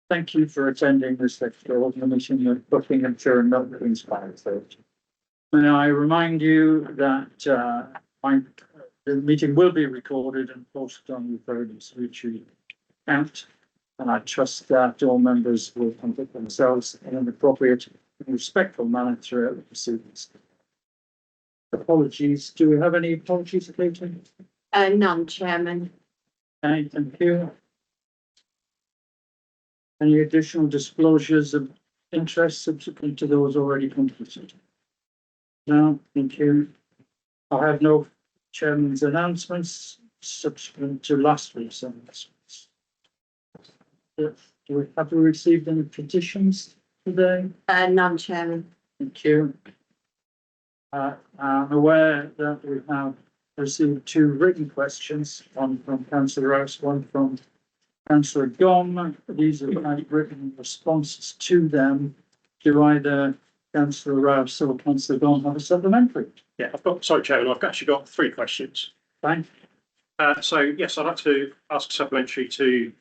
Thank you for attending this extraordinary meeting of Buckinghamshire and Milton Keynes. May I remind you that the meeting will be recorded and posted on the Authority's YouTube account, and I trust that all members will conduct themselves in an appropriate and respectful manner throughout the proceedings. Apologies. Do we have any apologies occasionally? None, Chairman. Okay, thank you. Any additional disclosures of interest subsequent to those already completed? No, thank you. I have no chairman's announcements subsequent to last week's announcements. Have we received any petitions today? None, Chairman. Thank you. I'm aware that we have received two written questions, one from Councillor Rouse, one from Councillor Gom. These are written responses to them. Do either Councillor Rouse or Councillor Gom have a supplementary? Yeah, sorry, Chairman, I've actually got three questions. Fine. So yes, I'd like to ask a supplementary to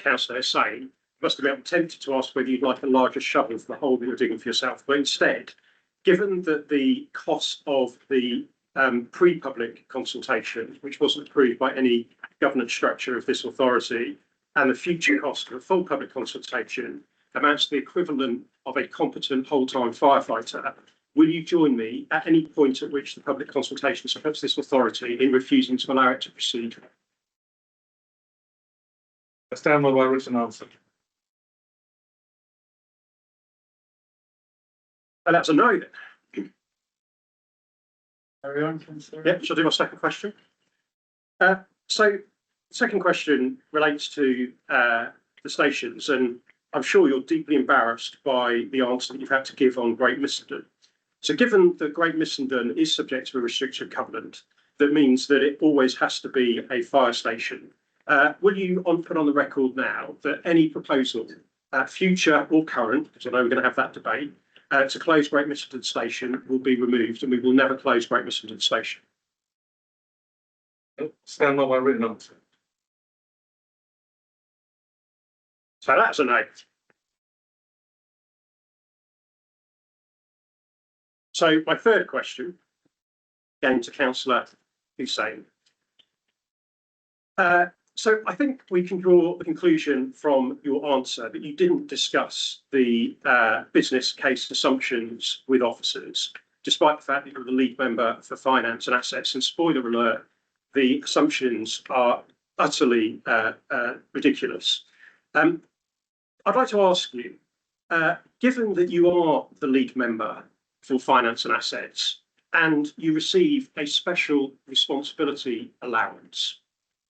Councillor Hussain. Must admit, I'm tempted to ask whether you'd like a larger shovel for the hole that you're digging for yourself, but instead, given that the cost of the pre-public consultation, which wasn't approved by any governance structure of this authority, and the future cost of a full public consultation amounts to the equivalent of a competent whole-time firefighter, will you join me at any point at which the public consultation supports this authority in refusing to allow it to proceed? I stand by my written answer. And that's a no then. Carry on, Councillor. Yeah, shall I do my second question? So second question relates to the stations, and I'm sure you're deeply embarrassed by the answer that you've had to give on Great Missenden. So given that Great Missenden is subject to a restrictive covenant, that means that it always has to be a fire station. Will you put on the record now that any proposal, future or current, because I know we're going to have that debate, to close Great Missenden Station will be removed, and we will never close Great Missenden Station? Stand by my written answer. So that's a no. So my third question, again to Councillor Hussain. So I think we can draw the conclusion from your answer that you didn't discuss the business case assumptions with officers, despite the fact that you're the lead member for finance and assets. And spoiler alert, the assumptions are utterly ridiculous. I'd like to ask you, given that you are the lead member for finance and assets and you receive a special responsibility allowance,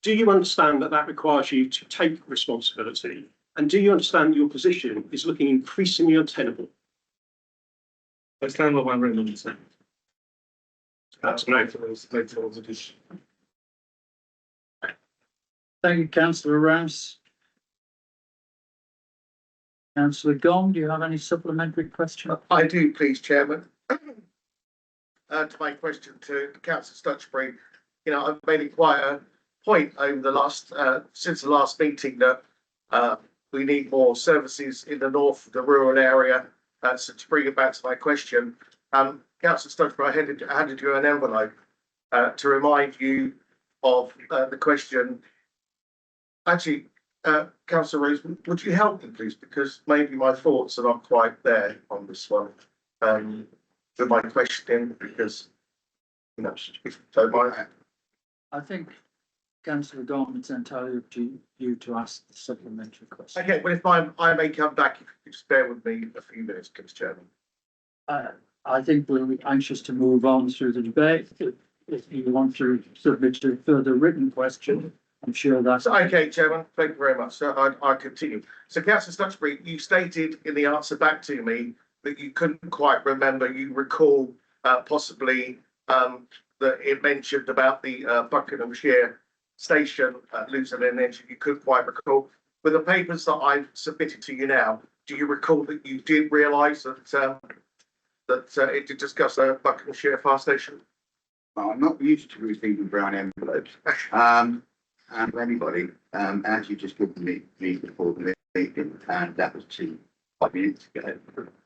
do you understand that that requires you to take responsibility? And do you understand that your position is looking increasingly untenable? I stand by my written answer. That's no. Thank you, Councillor Rouse. Councillor Gom, do you have any supplementary question? I do, please, Chairman. To my question to Councillor Stutchbury, I've made it quite a point over the last since the last meeting that we need more services in the north, the rural area. So to bring it back to my question, Councillor Stutchbury, I handed you an envelope to remind you of the question. Actually, Councillor Rose, would you help me, please? Because maybe my thoughts are not quite there on this one. With my question, because if you don't mind. I think, Councillor Gom, it's entirely up to you to ask the supplementary question. Okay, well, if I may come back, if you could just bear with me a few minutes, please, Chairman. I think we're anxious to move on through the debate. If you want to submit a further written question, I'm sure that's okay, Chairman. Thank you very much. So I continue. So, Councillor Stutchbury, you stated in the answer back to me that you couldn't quite remember. You recall possibly that it mentioned about the Buckinghamshire station losing an engine. You couldn't quite recall. With the papers that I've submitted to you now, do you recall that you did realise that it did discuss a Buckinghamshire fire station? Well, I'm not used to receiving brown envelopes. And anybody, as you just given me before the meeting, and that was 5 minutes ago.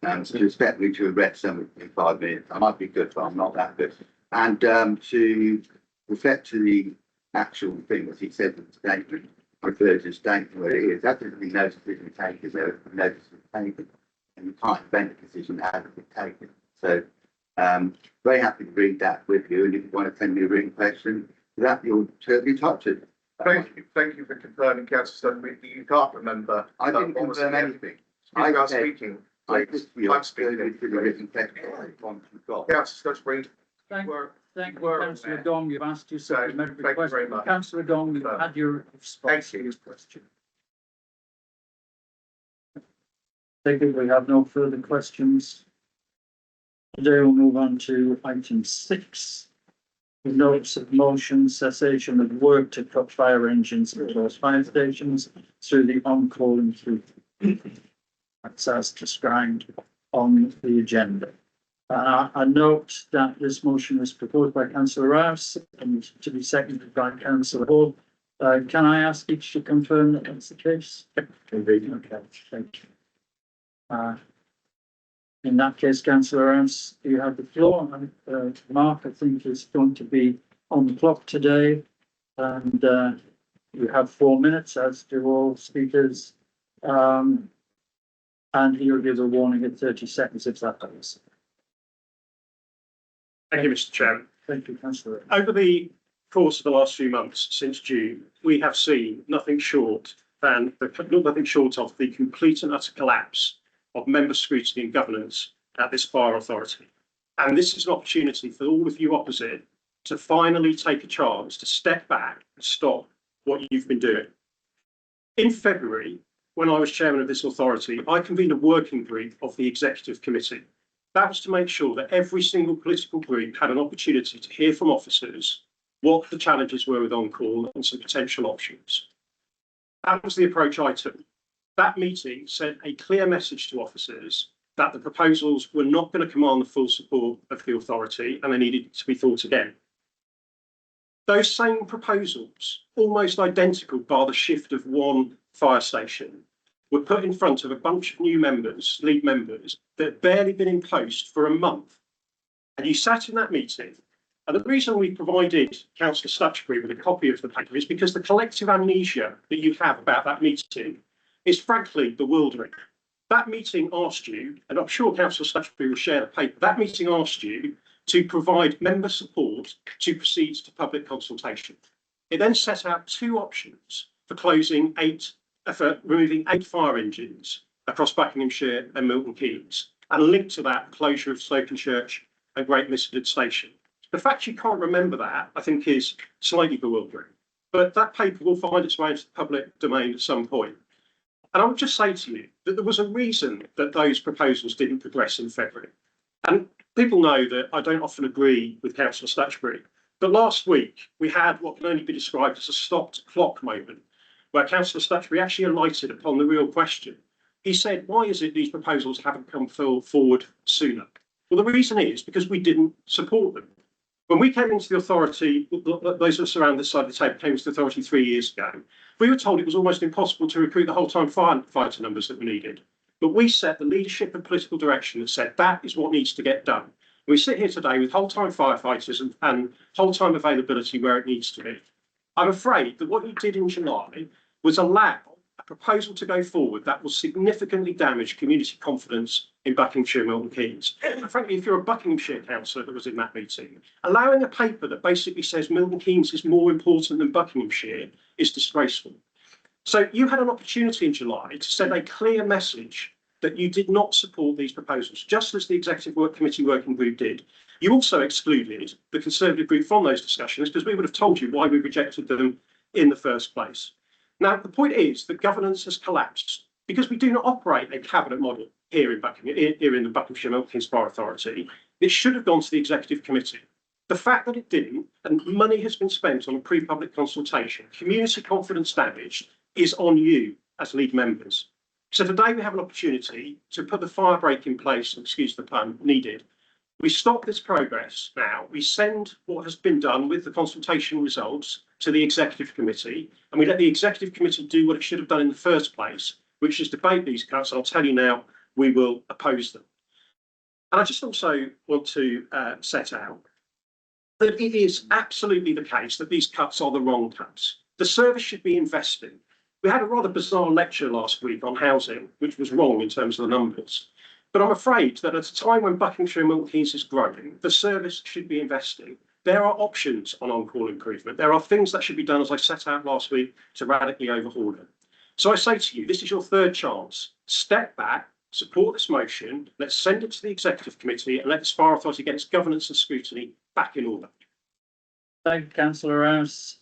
To expect me to have read something in 5 minutes, I might be good, but I'm not that good. And to reflect to the actual thing, as he said in the statement, refer to the statement where it is, that doesn't mean no decision taken, there notice was taken, and you can't prevent a decision that hasn't been taken. So, very happy to read that with you, and if you want to send me a written question, that you'll certainly touch it. Thank you for confirming, Councillor Sturgeon, you can't remember. I didn't confirm anything. I was said- speaking, I please. just feel I'm speaking. to the written question once you've got. Councillor Sturgeon, Thank, were, thank you, were councillor aware. Dong, you've asked your So, supplementary thank you very question. much. Councillor Dong, you've So, had your response to you. your question. Thank you, we have no further questions. Today we'll move on to item 6. Notice of motion cessation of work to cut fire engines at those fire stations through the on-call and through. That's as described on the agenda. I note that this motion was proposed by councillor Rouse and to be seconded by councillor Hall. Can I ask each to confirm that that's the case? Okay, thank you. In that case, councillor Rouse, you have the floor. And Mark, I think, is going to be on the clock today. And you have 4 minutes, as do all speakers. And he'll give a warning at 30 seconds if that happens. Thank you, Mr. Chairman. Thank you, councillor. Over the course of the last few months since June, we have seen nothing short of the complete and utter collapse of member scrutiny and governance at this fire authority. And this is an opportunity for all of you opposite to finally take a chance to step back and stop what you've been doing. In February, when I was chairman of this authority, I convened a working group of the executive committee. That was to make sure that every single political group had an opportunity to hear from officers what the challenges were with on-call and some potential options. That was the approach I took. That meeting sent a clear message to officers that the proposals were not going to command the full support of the authority and they needed to be thought again. Those same proposals, almost identical bar the shift of one fire station, were put in front of a bunch of new members, lead members, that had barely been in post for a month. And you sat in that meeting. And the reason we provided Councillor Stutchbury with a copy of the paper is because the collective amnesia that you have about that meeting is frankly bewildering. That meeting asked you, and I'm sure Councillor Stutchbury will share the paper, that meeting asked you to provide member support to proceed to public consultation. It then set out 2 options for removing 8 fire engines across Buckinghamshire and Milton Keynes, and linked to that the closure of Slokenchurch and Great Misford Station. The fact you can't remember that, I think, is slightly bewildering. But that paper will find its way into the public domain at some point. And I would just say to you that there was a reason that those proposals didn't progress in February. And people know that I don't often agree with Councillor Stutchbury. But last week, we had what can only be described as a stopped clock moment, where Councillor Stutchbury actually alighted upon the real question. He said, why is it these proposals haven't come forward sooner? Well, the reason is because we didn't support them. When we came into the authority, those of us around this side of the table came into the authority 3 years ago, we were told it was almost impossible to recruit the whole-time firefighter numbers that were needed. But we set the leadership and political direction that said that is what needs to get done. We sit here today with whole-time firefighters and whole-time availability where it needs to be. I'm afraid that what you did in July was allow a proposal to go forward that will significantly damage community confidence in Buckinghamshire and Milton Keynes. And frankly, if you're a Buckinghamshire councillor that was in that meeting, allowing a paper that basically says Milton Keynes is more important than Buckinghamshire is disgraceful. So you had an opportunity in July to send a clear message that you did not support these proposals, just as the Executive Work Committee working group did. You also excluded the Conservative group from those discussions because we would have told you why we rejected them in the first place. Now, the point is that governance has collapsed because we do not operate a cabinet model here in the Buckinghamshire Milton Keynes Fire Authority. It should have gone to the Executive Committee. The fact that it didn't, and money has been spent on a pre-public consultation, community confidence damaged, is on you as lead members. So today we have an opportunity to put the fire brake in place, excuse the pun, needed. We stop this progress now. We send what has been done with the consultation results to the Executive Committee, and we let the Executive Committee do what it should have done in the first place, which is debate these cuts. I'll tell you now, we will oppose them. And I just also want to set out that it is absolutely the case that these cuts are the wrong cuts. The service should be investing. We had a rather bizarre lecture last week on housing, which was wrong in terms of the numbers. But I'm afraid that at a time when Buckinghamshire and Milton Keynes is growing, the service should be investing. There are options on on-call improvement. There are things that should be done, as I set out last week, to radically overhaul them. So I say to you, this is your third chance. Step back, support this motion, let's send it to the Executive Committee and let the SPA Authority get its governance and scrutiny back in order. Thank you, Councillor Rouse.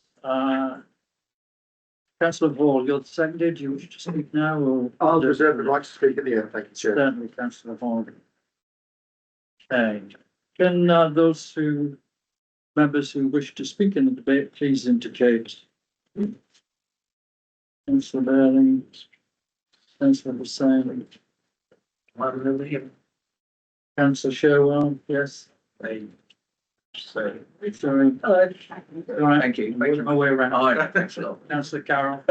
Councillor Hall, you're seconded. Do you wish to speak now or? I'll reserve the right to speak at the end. Thank you, Chair. Certainly, Councillor Hall. Okay. Can members who wish to speak in the debate, please indicate. Councillor Burley, Councillor Hussain. Councillor Sherwell, yes. Sorry. All right. Thank you. My way around. Aye, thanks a lot. Councillor Carroll.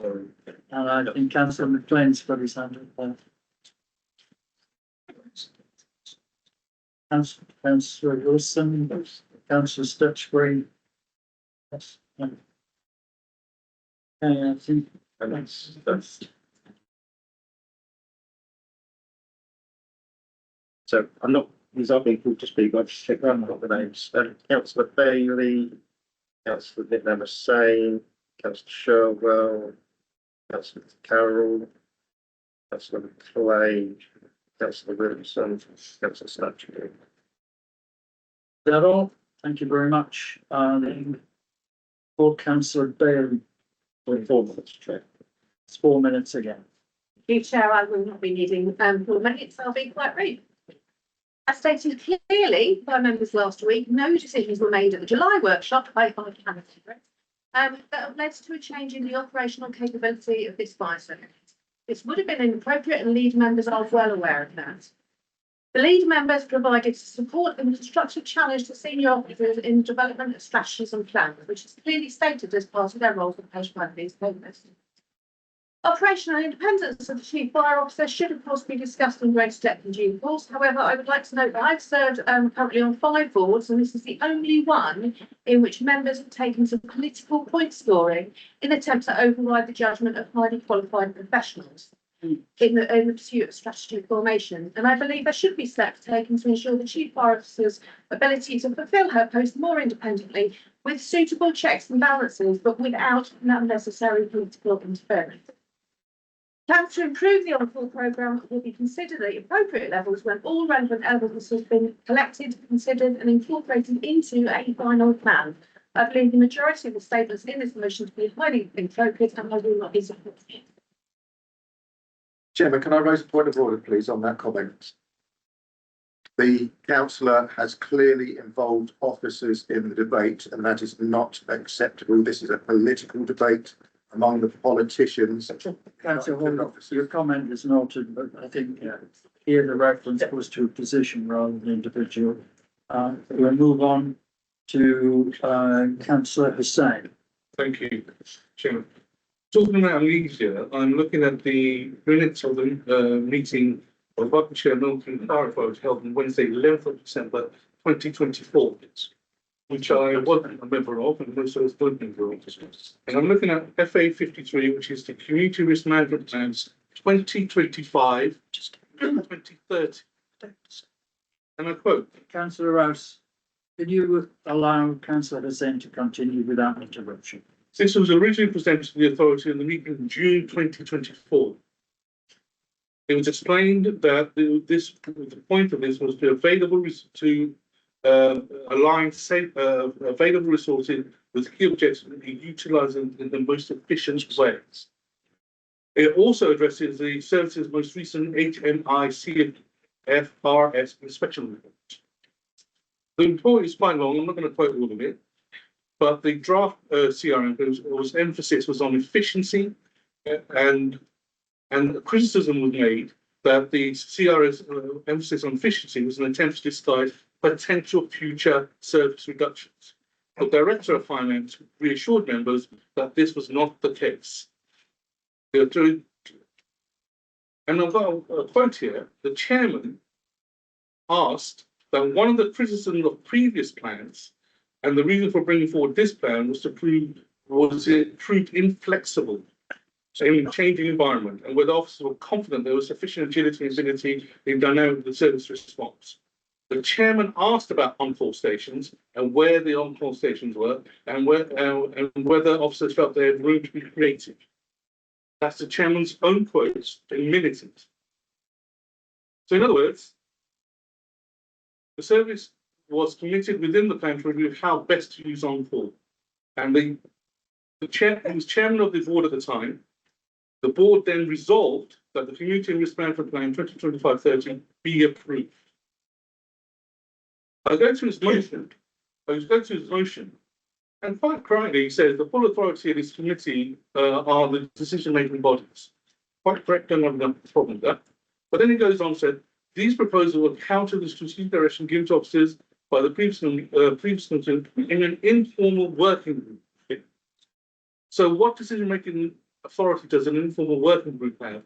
And I think Councillor McLean's got his hand up there. Councillor Wilson, Councillor Stutchbury. Yes. Okay, I think that's. So I'm not, these are being called to speak, I've just checked around the names. Councillor Bailey, Councillor Nicknam Hussain, Councillor Sherwell, Councillor Carroll, Councillor McLean, Councillor Wilson, Councillor Stutchbury. That all? Thank you very much. For Councillor Bailey. 4 minutes, Chair. It's 4 minutes again. You, Chair, I will not be needing 4 minutes. I'll be quite brief. As stated clearly by members last week, no decisions were made at the July workshop by candidates that have led to a change in the operational capability of this fire service. This would have been inappropriate and lead members are well aware of that. The lead members provided support and constructive challenge to senior officers in development of strategies and plans, which is clearly stated as part of their roles on page 1 of these papers. Operational independence of the Chief Fire Officer should, of course, be discussed in greater depth in due course. However, I would like to note that I've served currently on 5 boards, and this is the only one in which members have taken some political point scoring in attempts to override the judgment of highly qualified professionals in the pursuit of strategy formation. And I believe there should be steps taken to ensure the Chief Fire Officer's ability to fulfil her post more independently with suitable checks and balances, but without unnecessary political interference. Plans to improve the on-call programme will be considered at appropriate levels when all relevant elements have been collected, considered and incorporated into a final plan. I believe the majority of the statements in this motion to be highly appropriate and I will not be supporting. Chairman, can I raise a point of order, please, on that comment? The councillor has clearly involved officers in the debate, and that is not acceptable. This is a political debate among the politicians. Councillor Hall, your comment is noted, but I think here the reference was to a position rather than individual. We'll move on to Councillor Hussain. Thank you, Chairman. Talking about leisure, I'm looking at the minutes of the meeting of Buckinghamshire and Milton Fire Authority held on Wednesday, 11th of December 2024, which I wasn't a member of and most of us weren't member of. And I'm looking at FA 53, which is the Community Risk Management Plans 2025 to 2030. And I quote, Councillor Rouse, can you allow Councillor Hussain to continue without interruption? this was originally presented to the authority in the meeting in June 2024. It was explained that the point of this was to align available resources with key objectives and be utilised in the most efficient ways. It also addresses the service's most recent HMI CFRS inspection report. The report is quite long, I'm not going to quote all of it, but the draft CRM emphasis was on efficiency, and criticism was made that the CRS emphasis on efficiency was an attempt to disguise potential future service reductions. The Director of Finance reassured members that this was not the case. And I've got a quote here. The chairman asked that one of the criticisms of previous plans and the reason for bringing forward this plan was it proved inflexible in a changing environment, and whether officers were confident there was sufficient agility and ability in dynamic the service response. The chairman asked about on-call stations and where the on-call stations were, and whether officers felt they had room to be creative. That's the chairman's own quotes in minutes. So in other words, the service was committed within the plan to review how best to use on-call. And the chair, who was chairman of the board at the time, the board then resolved that the Community and Risk Management Plan 2025-30 be approved. I go to his motion, and quite correctly he says the full authority of this committee are the decision-making bodies. Quite correct, don't have enough problem with that. But then he goes on and said, these proposals will counter the strategic direction given to officers by the previous committee in an informal working group. So what decision-making authority does an informal working group have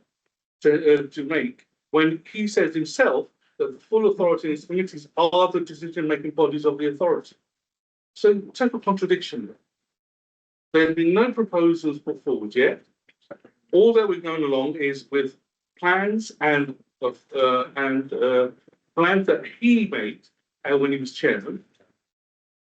to make when he says himself that the full authority in his committees are the decision-making bodies of the authority? So total contradiction. There have been no proposals put forward yet. All that we're going along is with plans and plans that he made when he was chairman.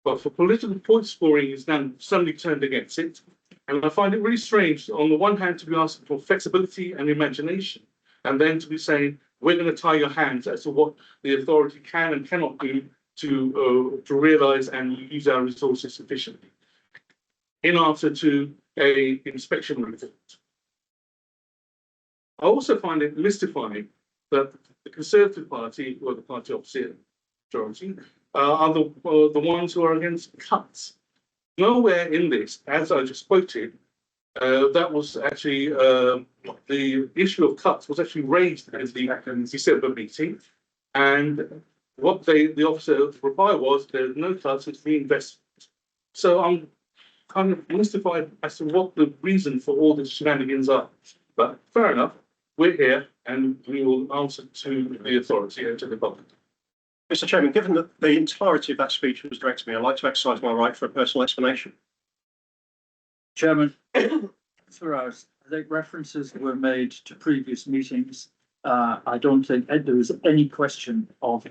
But for political point scoring, he's now suddenly turned against it. And I find it really strange, on the one hand, to be asking for flexibility and imagination, and then to be saying, we're going to tie your hands as to what the authority can and cannot do to realise and use our resources sufficiently in answer to a inspection report. I also find it mystifying that the Conservative Party, or the party opposite majority, are the ones who are against cuts. Nowhere in this, as I just quoted, that was actually the issue of cuts was actually raised in the December meeting, and what the officer's reply was, there's no cuts, it's reinvestment. So I'm kind of mystified as to what the reason for all the shenanigans are. But fair enough, we're here and we will answer to the authority and to the public. Mr. Chairman, given that the entirety of that speech was directed to me, I'd like to exercise my right for a personal explanation. Chairman, throughout, I think references were made to previous meetings. I don't think there was any question of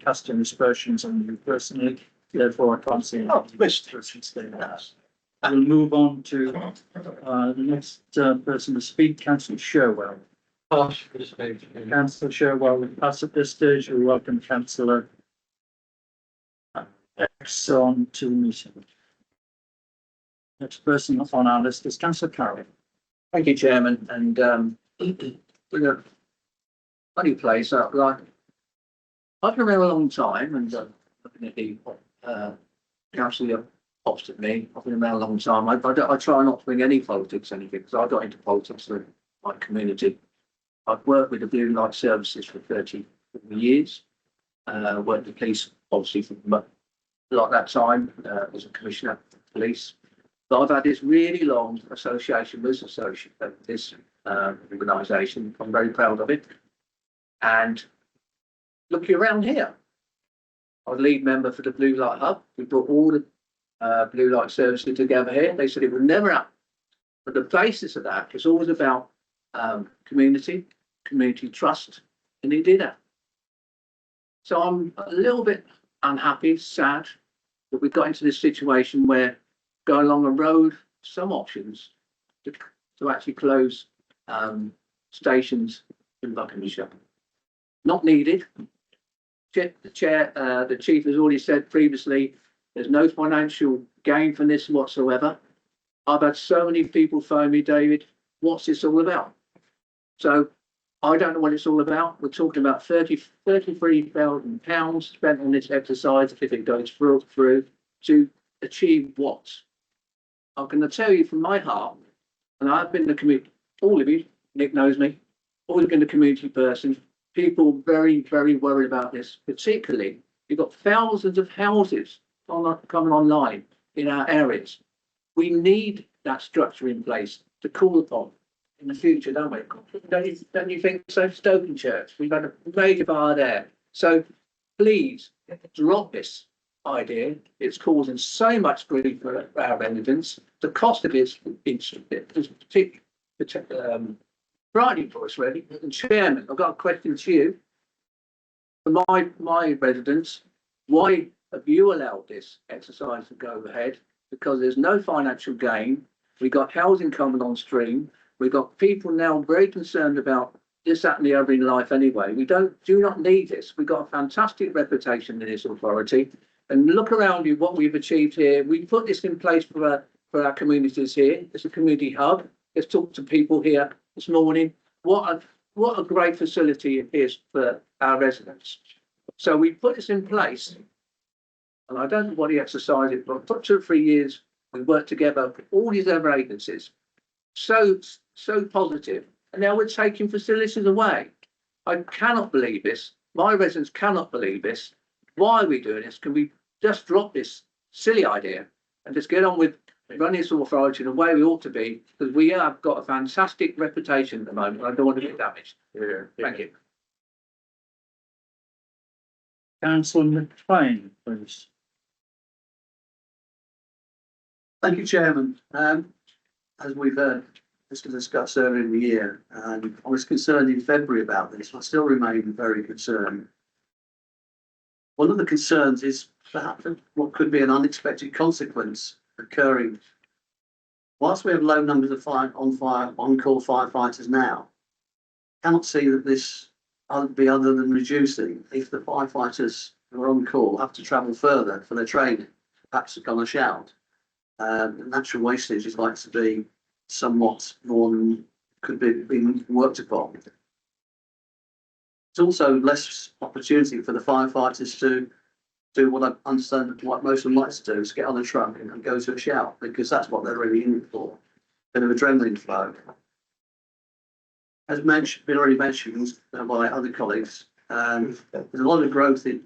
casting aspersions on you personally. Therefore, I can't see any person saying that. We'll move on to the next person to speak, Councillor Sherwell. Councillor Sherwell, we pass at this stage. We welcome Councillor X on to the meeting. Next person on our list is Councillor Carroll. Thank you, Chairman. And in a funny place, like I've been around a long time, and looking at the councillor opposite me, I've been around a long time. I try not to bring any politics, anything, because I got into politics for my community. I've worked with the Blue Light Services for 30 years. Worked the police, obviously, for like that time as a commissioner of police. But I've had this really long association with this organisation. I'm very proud of it. And looking around here, I was lead member for the Blue Light Hub. We brought all the Blue Light Services together here. They said it would never happen. But the basis of that is always about community trust, and it did happen. So I'm a little bit unhappy, sad that we got into this situation where going along a road, some options to actually close stations in Buckinghamshire. Not needed. The chief has already said previously, there's no financial gain from this whatsoever. I've had so many people phone me, David, what's this all about? So I don't know what it's all about. We're talking about £33,000 spent on this exercise if it goes through to achieve what? I'm going to tell you from my heart, and I've been the community, all of you, Nick knows me, always been a community person. People very, very worried about this, particularly you've got thousands of houses coming online in our areas. We need that structure in place to call upon in the future, don't we? Don't you think so? Stokenchurch, we've had a major fire there. So please drop this idea. It's causing so much grief for our residents. The cost of it is particularly frightening for us, really. And Chairman, I've got a question to you. For my residents, why have you allowed this exercise to go ahead? Because there's no financial gain. We've got housing coming on stream. We've got people now very concerned about this, that, and the other in life anyway. We do not need this. We've got a fantastic reputation in this authority. And look around you, what we've achieved here. We put this in place for our communities here. It's a community hub. Let's talk to people here this morning. What a great facility it is for our residents. So we put this in place, and I don't know what he exercised it, but for 2 or 3 years, we worked together with all these other agencies. So positive. And now we're taking facilities away. I cannot believe this. My residents cannot believe this. Why are we doing this? Can we just drop this silly idea and just get on with running this authority the way we ought to be? Because we have got a fantastic reputation at the moment. I don't want to get damaged. Yeah. Thank you. Councillor McLean, please. Thank you, Chairman. As we've discussed earlier in the year, I was concerned in February about this. I still remain very concerned. One of the concerns is perhaps what could be an unexpected consequence occurring. Whilst we have low numbers of on-call firefighters now, I cannot see that this be other than reducing if the firefighters who are on call have to travel further for their training, perhaps to come a shout. The natural wastage is likely to be somewhat more than could be being worked upon. It's also less opportunity for the firefighters to do what I understand what most of them like to do, is get on the truck and go to a shout, because that's what they're really in for. A bit of adrenaline flow. As been already mentioned by other colleagues, there's a lot of growth in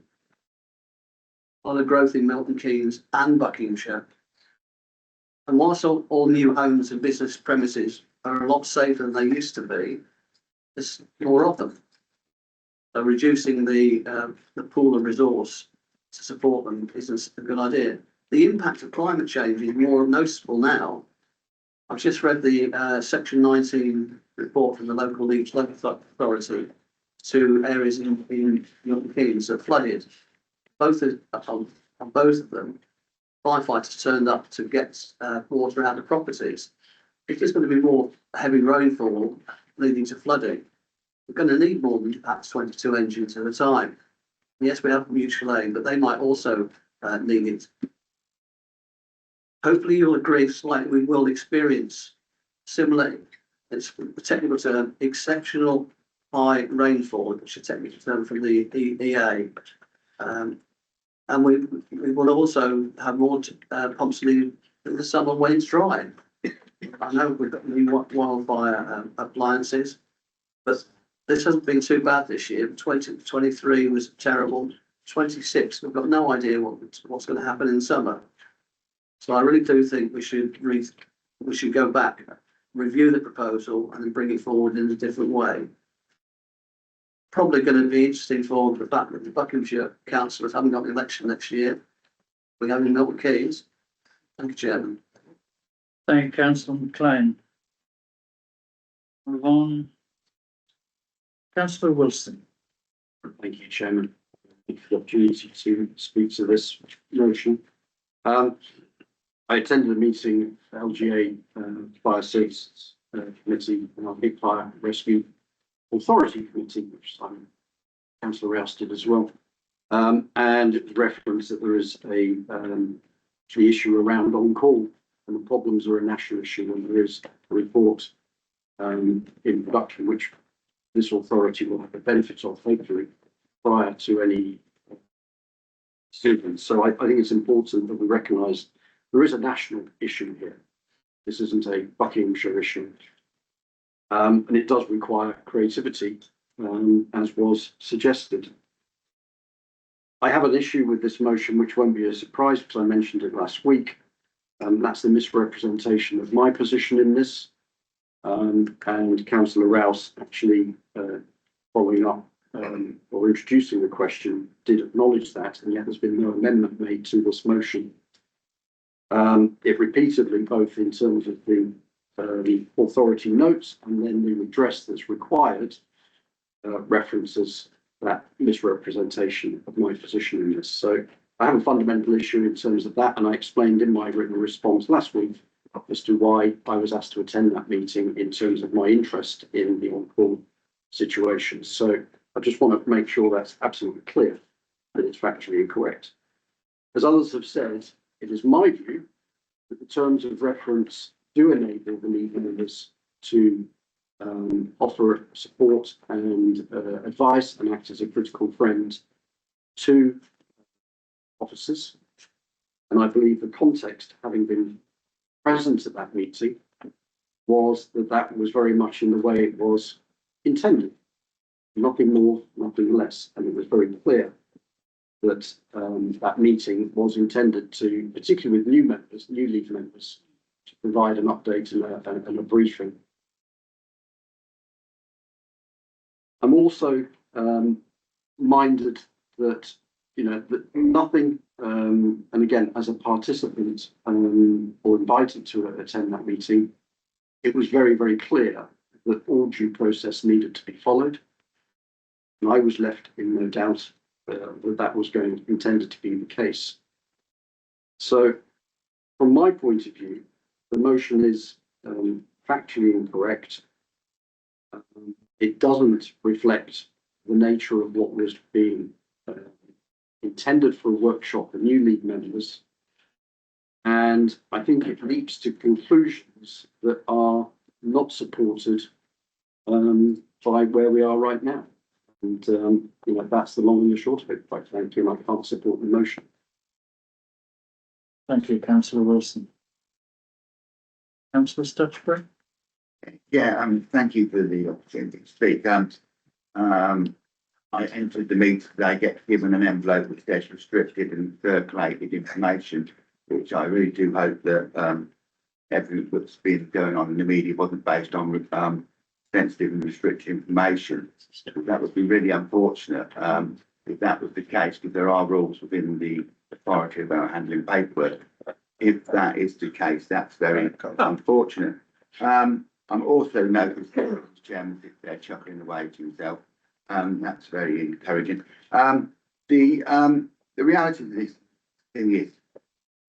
Milton Keynes and Buckinghamshire. And whilst all new homes and business premises are a lot safer than they used to be, there's more of them. So reducing the pool of resource to support them is a good idea. The impact of climate change is more noticeable now. I've just read the Section 19 report from the local Leeds Local Authority to areas in Milton Keynes that flooded. On both of them, firefighters turned up to get water out of properties. If there's going to be more heavy rainfall leading to flooding, we're going to need more than perhaps 22 engines at a time. Yes, we have mutual aid, but they might also need it. Hopefully you'll agree slightly we will experience similar, it's the technical term, exceptional high rainfall, which is a technical term from the EA. And we will also have more pumps in the summer when it's dry. I know we've got new wildfire appliances, but this hasn't been too bad this year. 2023 was terrible. 26, we've got no idea what's going to happen in summer. So I really do think we should go back, review the proposal, and then bring it forward in a different way. Probably going to be interesting for the fact that the Buckinghamshire councillors haven't got an election next year. We have in Milton Keynes. Thank you, Chairman. Thank you, Councillor McLean. Move on. Councillor Wilson. Thank you, Chairman. Thank you for the opportunity to speak to this motion. I attended a meeting of LGA Fire Services Committee and our Big Fire Rescue Authority Committee, which Councillor Rouse did as well. And it was referenced that there is a the issue around on-call, and the problems are a national issue, and there is a report in production which this authority will have the benefit of, hopefully, prior to any decisions. So I think it's important that we recognise there is a national issue here. This isn't a Buckinghamshire issue. And it does require creativity, as was suggested. I have an issue with this motion, which won't be a surprise because I mentioned it last week. That's the misrepresentation of my position in this. And Councillor Rouse actually following up or introducing the question did acknowledge that, and yet there's been no amendment made to this motion. It repeatedly, both in terms of the authority notes and then the redress that's required, references that misrepresentation of my position in this. So I have a fundamental issue in terms of that, and I explained in my written response last week as to why I was asked to attend that meeting in terms of my interest in the on-call situation. So I just want to make sure that's absolutely clear that it's factually incorrect. As others have said, it is my view that the terms of reference do enable the lead members to offer support and advice and act as a critical friend to officers. And I believe the context, having been present at that meeting, was that that was very much in the way it was intended. Nothing more, nothing less. And it was very clear that that meeting was intended to, particularly with new members, new lead members, to provide an update and a briefing. I'm also minded that, that nothing, and again, as a participant or invited to attend that meeting, it was very, very clear that all due process needed to be followed. And I was left in no doubt that was intended to be the case. So, from my point of view, the motion is factually incorrect. It doesn't reflect the nature of what was being intended for a workshop for new league members. And I think it leaps to conclusions that are not supported by where we are right now. And that's the long and the short of it, quite frankly, and I can't support the motion. Thank you, Councillor Wilson. Councillor Stutchbury? Yeah, thank you for the opportunity to speak. I entered the meeting today, get given an envelope which says restricted and circulated information, which I really do hope that everything that's been going on in the media wasn't based on sensitive and restricted information. That would be really unfortunate if that was the case, because there are rules within the authority about handling paperwork. If that is the case, that's very unfortunate. I'm also noticed that the chairman sits there chuckling away to himself. That's very encouraging. The reality of this thing is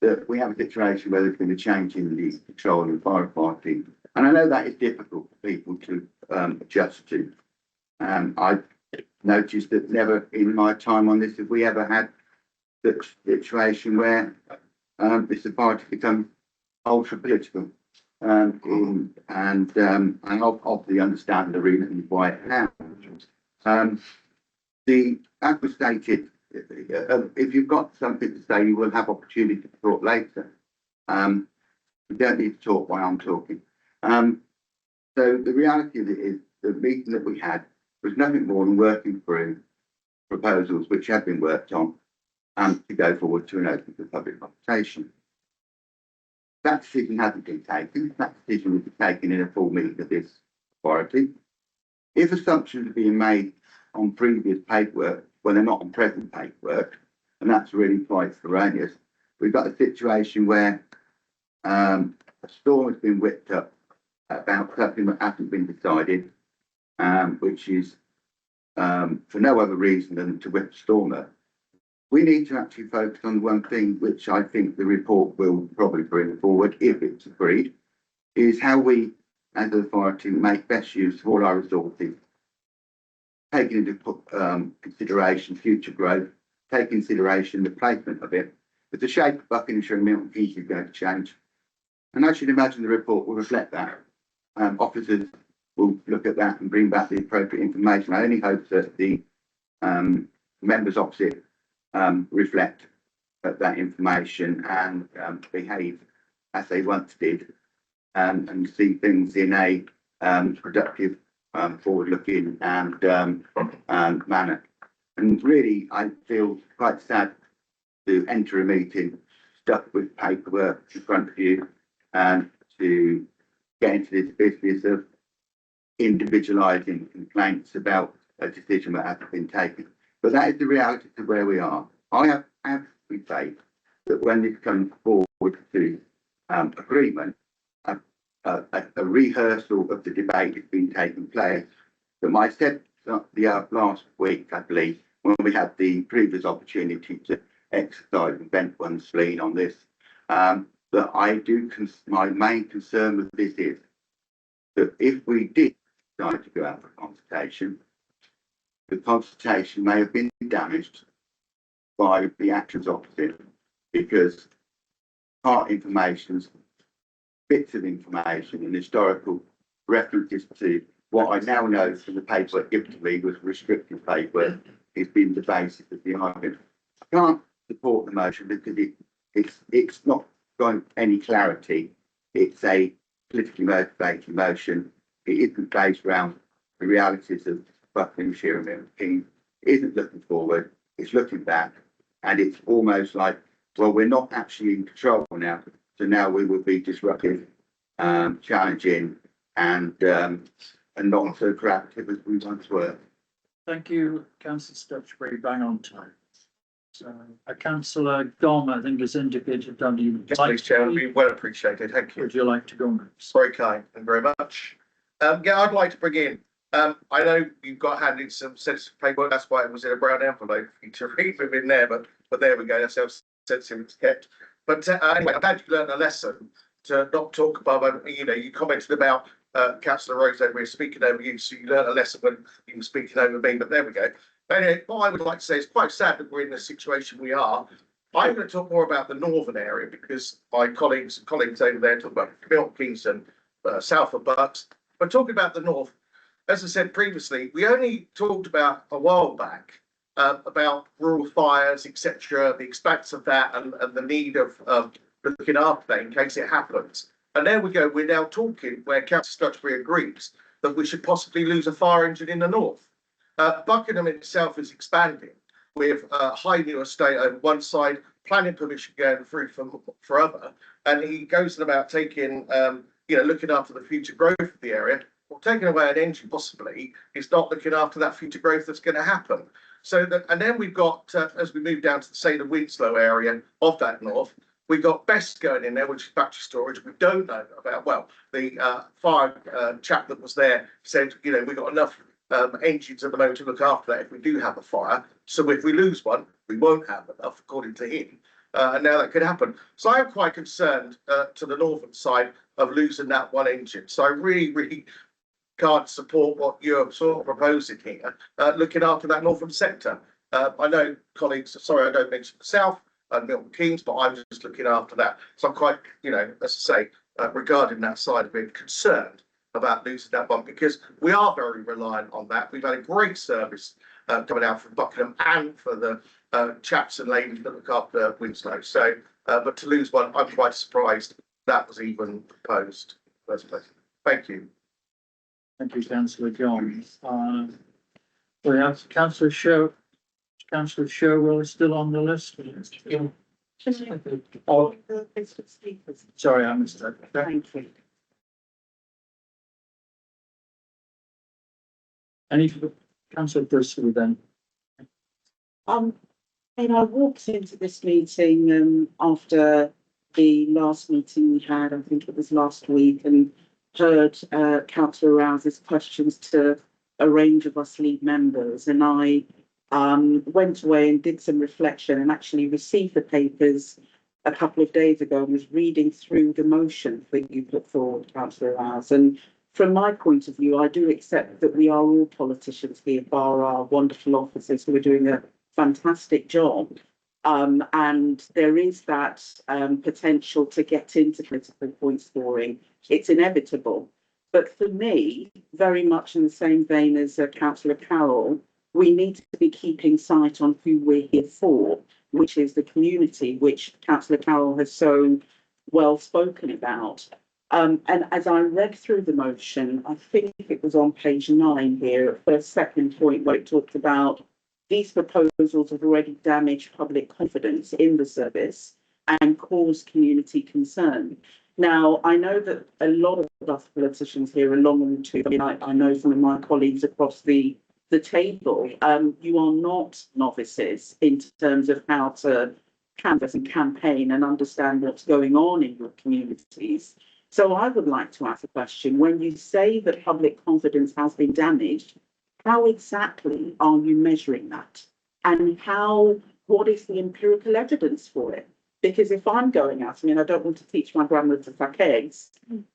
that we have a situation where there's been a change in the control and firefighting, and I know that is difficult for people to adjust to. I noticed that never in my time on this have we ever had such situation where this authority becomes ultra political. And I obviously understand the reasons why it happens. As was stated, if you've got something to say, you will have opportunity to talk later. You don't need to talk while I'm talking. So the reality of it is the meeting that we had was nothing more than working through proposals which had been worked on to go forward to an open for public consultation. That decision hasn't been taken. That decision will be taken in a full meeting of this authority. If assumptions are being made on previous paperwork, when they're not on present paperwork, and that's really quite erroneous, we've got a situation where a storm has been whipped up about something that hasn't been decided, which is for no other reason than to whip a storm up. We need to actually focus on one thing, which I think the report will probably bring forward, if it's agreed, is how we, as an authority, make best use of all our resources, taking into consideration future growth, take consideration the placement of it. But the shape of Buckinghamshire and Milton Keynes is going to change. And I should imagine the report will reflect that. Officers will look at that and bring back the appropriate information. I only hope that the members opposite reflect that information and behave as they once did, and see things in a productive, forward-looking and manner. And really, I feel quite sad to enter a meeting stuck with paperwork in front of you and to get into this business of individualising complaints about a decision that hasn't been taken. But that is the reality of where we are. I have absolute faith that when this comes forward to agreement, a rehearsal of the debate has been taking place. That I said the last week, I believe, when we had the previous opportunity to exercise and vent one's spleen on this, that my main concern with this is that if we did decide to go out for consultation, the consultation may have been damaged by the actions opposite, because part information, bits of information and historical references to what I now know from the paper given to me was restricted paper has been the basis of the argument. I can't support the motion because it's not got any clarity. It's a politically motivated motion. It isn't based around the realities of Buckinghamshire and Milton Keynes. It isn't looking forward. It's looking back, and it's almost like, well, we're not actually in control now, so now we will be disruptive, challenging, and not so proactive as we once were. Thank you, Councillor Stutchbury, bang on time. So, Councillor Gom, I think, has indicated that you would Yes, like please, Chair, to it'd be well appreciated. Thank you. Would you like to go next? Very kind. Thank you very much. Yeah, I'd like to bring in, I know you've got handed some sensitive paperwork. That's why it was in a brown envelope for you to read within there, but there we go. That's how sensitive it's kept. But anyway, I'm glad you learned a lesson to not talk above, you commented about Councillor Rose over here speaking over you, so you learned a lesson when you were speaking over me, but there we go. Anyway, what I would like to say is quite sad that we're in the situation we are. I'm going to talk more about the northern area because my colleagues over there talk about Milton Keynes and south of Bucks. But talking about the north, as I said previously, we only talked about a while back about rural fires, etc., the expense of that, and the need of looking after that in case it happens. And there we go. We're now talking where Councillor Stutchbury agrees that we should possibly lose a fire engine in the north. Buckingham itself is expanding with High New Estate over one side, planning permission going through for other, and he goes on about taking, looking after the future growth of the area. Well, taking away an engine possibly is not looking after that future growth that's going to happen. So that, and then we've got, as we move down to the Winslow area of that north, we've got Best going in there, which is battery storage. We don't know about, well, the fire chap that was there said, we've got enough engines at the moment to look after that if we do have a fire. So if we lose one, we won't have enough, according to him. And now that could happen. So I'm quite concerned to the northern side of losing that one engine. So I really, really can't support what you're sort of proposing here, looking after that northern sector. I know colleagues, sorry, I don't mention the south and Milton Keynes, but I'm just looking after that. So I'm quite, as I say, regarding that side of it, concerned about losing that one because we are very reliant on that. We've had a great service coming out from Buckingham and for the chaps and ladies that look after Winslow. So, but to lose one, I'm quite surprised that was even proposed. Thank you. Thank you, Councillor John. We have Councillor Show. Councillor Sherwell is still on the list. Oh, sorry, I missed that. Thank you. Any Councillor Bristol then? I walked into this meeting after the last meeting we had, I think it was last week, and heard Councillor Rouse's questions to a range of us lead members, and I went away and did some reflection and actually received the papers a couple of days ago and was reading through the motion that you put forward, Councillor Rouse. And from my point of view, I do accept that we are all politicians here, bar our wonderful officers who are doing a fantastic job. And there is that potential to get into political point scoring. It's inevitable. But for me, very much in the same vein as Councillor Carroll, we need to be keeping sight on who we're here for, which is the community, which Councillor Carroll has so well spoken about. And as I read through the motion, I think it was on page 9 here, first, second point, where it talked about these proposals have already damaged public confidence in the service and caused community concern. Now, I know that a lot of us politicians here are long in the tooth. I mean, I know some of my colleagues across the table, you are not novices in terms of how to canvass and campaign and understand what's going on in your communities. So I would like to ask a question. When you say that public confidence has been damaged, how exactly are you measuring that? And what is the empirical evidence for it? Because if I'm going out, I mean, I don't want to teach my grandmother to suck eggs.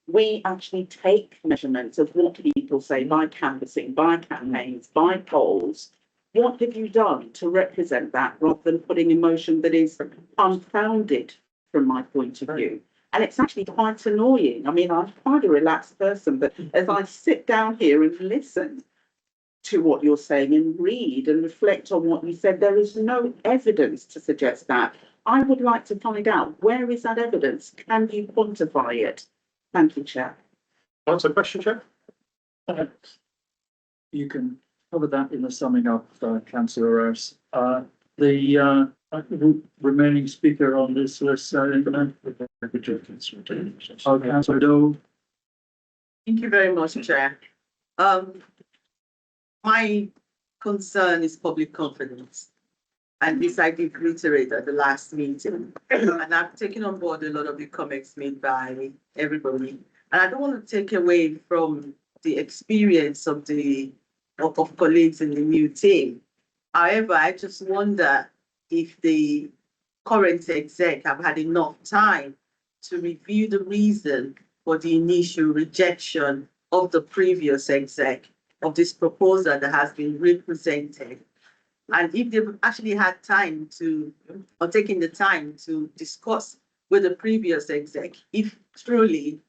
We actually take measurements of what people say by canvassing, by campaigns, by polls. What have you done to represent that rather than putting emotion that is unfounded from my point of view? And it's actually quite annoying. I mean, I'm quite a relaxed person, but as I sit down here and listen to what you're saying and read and reflect on what you said, there is no evidence to suggest that. I would like to find out, where is that evidence? Can you quantify it? Thank you, Chair. Answer the question, Chair? You can cover that in the summing up, Councillor Rouse. The remaining speaker on this list, Councillor Doe. Thank you very much, Chair. My concern is public confidence. And this I did reiterate at the last meeting. And I've taken on board a lot of the comments made by everybody. And I don't want to take away from the experience of colleagues in the new team. However, I just wonder if the current exec have had enough time to review the reason for the initial rejection of the previous exec of this proposal that has been represented. And if they've actually had time or taken the time to discuss with the previous exec, if truly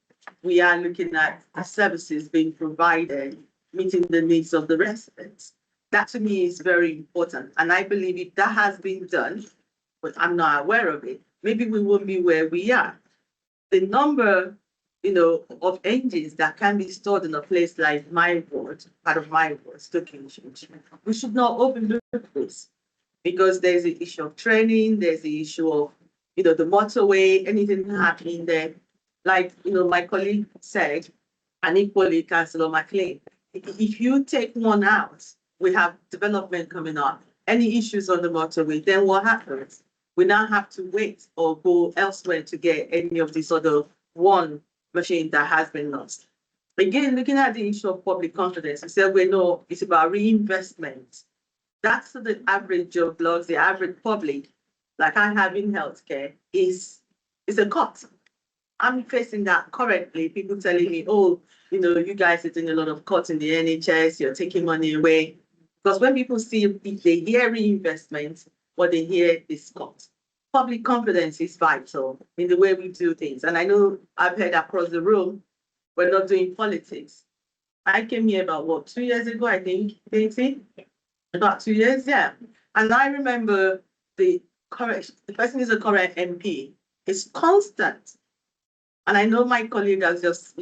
we are looking at the services being provided, meeting the needs of the residents, that to me is very important. And I believe if that has been done, but I'm not aware of it, maybe we won't be where we are. The number, of engines that can be stored in a place like my ward, part of my ward, Buckinghamshire, we should not overlook this, because there's the issue of training, there's the issue of, the motorway, anything happening there. Like, my colleague said, and equally Councillor McLean, if you take one out, we have development coming up, any issues on the motorway, then what happens? We now have to wait or go elsewhere to get any of this other one machine that has been lost. Again, looking at the issue of public confidence, we said we know it's about reinvestment. That's the average job loss, the average public, like I have in healthcare, is a cut. I'm facing that currently, people telling me, oh, you guys are doing a lot of cuts in the NHS, you're taking money away. Because when people see, if they hear reinvestment, what they hear is cut. Public confidence is vital in the way we do things. And I know I've heard across the room, we're not doing politics. I came here about, 2 years ago, I think, about 2 years, yeah. And I remember the person is a current MP. It's constant. And I know my colleague has just,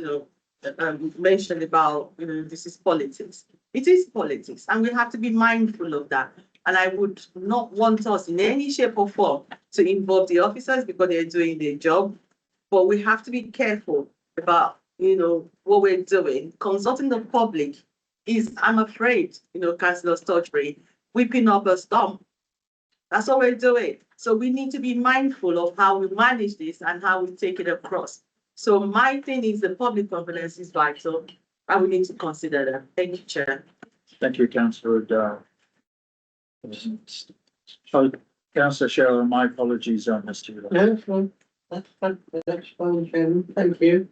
mentioned about, this is politics. It is politics, and we have to be mindful of that. And I would not want us in any shape or form to involve the officers because they're doing their job. But we have to be careful about, what we're doing. Consulting the public is, I'm afraid, Councillor Stodbury, whipping up a storm. That's what we're doing. So we need to be mindful of how we manage this and how we take it across. So my thing is the public confidence is vital, and we need to consider that. Thank you, Chair. Thank you, Councillor Dow. Councillor Sheryl, my apologies on this too. No, that's fine. That's fine, Chairman. Thank you.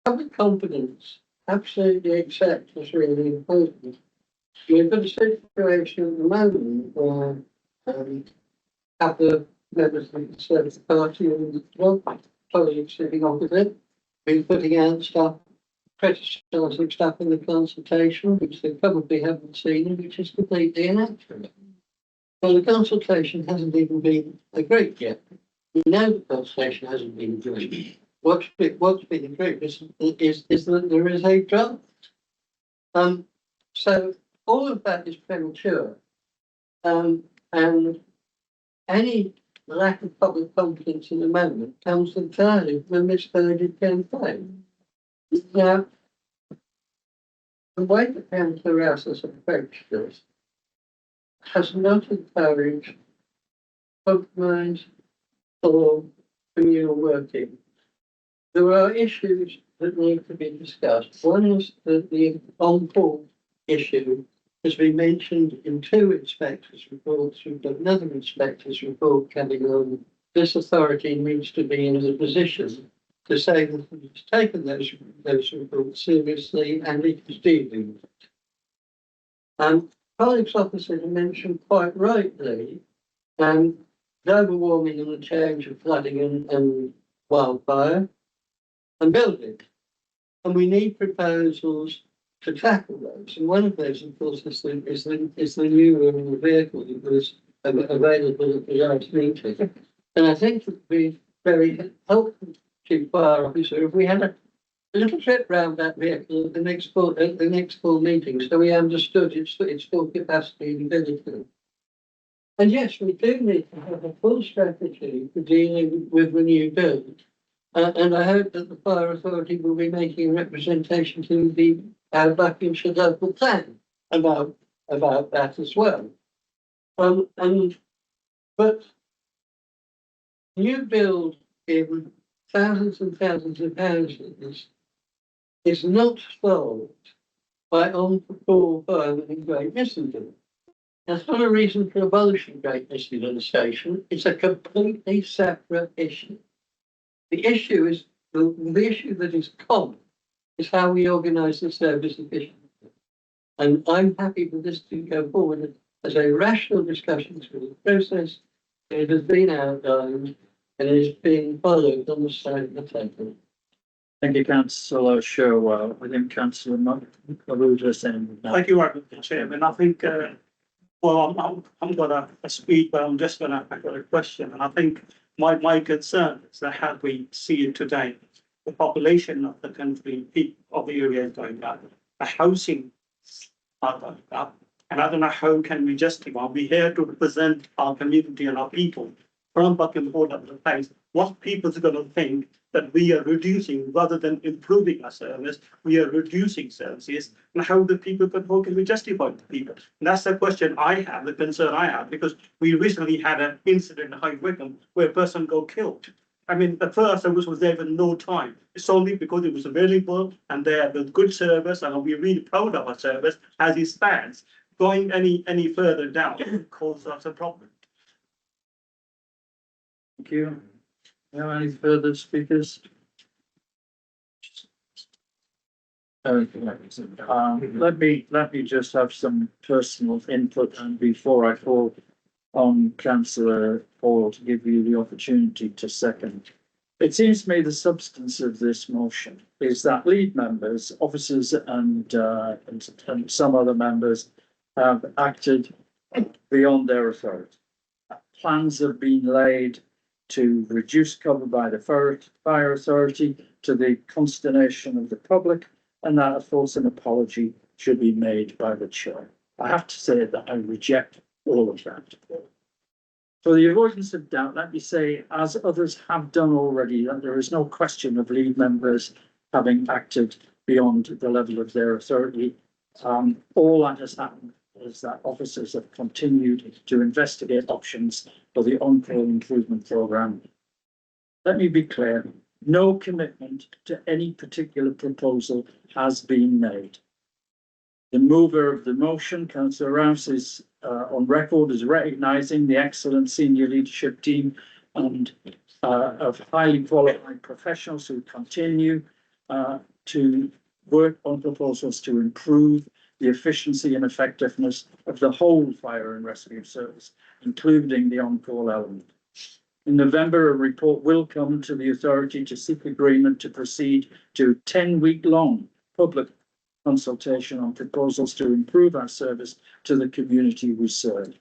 Public confidence, absolutely accept, is really important. We've got a situation at the moment where a couple of members of the Conservative Party and colleagues sitting opposite been putting out stuff, criticising stuff in the consultation, which they probably haven't seen, which is completely inaccurate. Well, the consultation hasn't even been agreed yet. We know the consultation hasn't been agreed. What's been agreed is that there is a draft. So all of that is premature. And any lack of public confidence in the moment comes entirely from a misguided campaign. Now, the way that Councillor Rouse has approached this has not encouraged compromise or communal working. There are issues that need to be discussed. One is that the on-call issue has been mentioned in 2 inspectors' reports. We've got another inspector's report coming on. This authority needs to be in a position to say that it's taken those reports seriously and it is dealing with it. Colleagues opposite have mentioned quite rightly global warming and the change of flooding and wildfire and building. And we need proposals to tackle those. And one of those, of course, is the new vehicle that was available at the last meeting. And I think it would be very helpful to fire officer if we had a little trip round that vehicle at the next full meeting, so we understood its full capacity and ability. And yes, we do need to have a full strategy for dealing with the new build. And I hope that the fire authority will be making a representation to the Buckinghamshire local plan about that as well. But new build in thousands and thousands of houses is not solved by on-call firemen in Great Missenden. That's not a reason for abolishing Great Missenden Station. It's a completely separate issue. The issue is the issue that is common is how we organise the service efficiently. And I'm happy for this to go forward as a rational discussion through the process. It has been outlined and it is being followed on the side of the table. Thank you, Councillor Sherwell. I think Councillor Maruja saying. Thank you, Mr. Chairman. I think, I'm gonna speak, but I'm just gonna I've got a question. And I think my concern is that how we see it today, the population of the country, of the area is going up, the housing are going up, and I don't know how can we justify. We're here to represent our community and our people from Buckingham all over the place. What people are going to think that we are reducing rather than improving our service, we are reducing services, and how the people can we justify the people? And that's the question I have, the concern I have, because we recently had an incident in High Wycombe where a person got killed. I mean, the first service was there in no time. It's only because it was available and they have a good service, and we're really proud of our service as it stands. Going any further down causes us a problem. Thank you. Any further speakers? Let me just have some personal input, and before I call on Councillor Hall to give you the opportunity to second. It seems to me the substance of this motion is that lead members, officers and some other members have acted beyond their authority. Plans have been laid to reduce cover by the fire authority to the consternation of the public, and that of course an apology should be made by the chair. I have to say that I reject all of that. For the avoidance of doubt, let me say, as others have done already, that there is no question of lead members having acted beyond the level of their authority. All that has happened is that officers have continued to investigate options for the on-call improvement programme. Let me be clear, no commitment to any particular proposal has been made. The mover of the motion, Councillor Rouse, is on record as recognising the excellent senior leadership team and of highly qualified professionals who continue to work on proposals to improve the efficiency and effectiveness of the whole fire and rescue service, including the on-call element. In November, a report will come to the authority to seek agreement to proceed to 10-week-long public consultation on proposals to improve our service to the community we serve.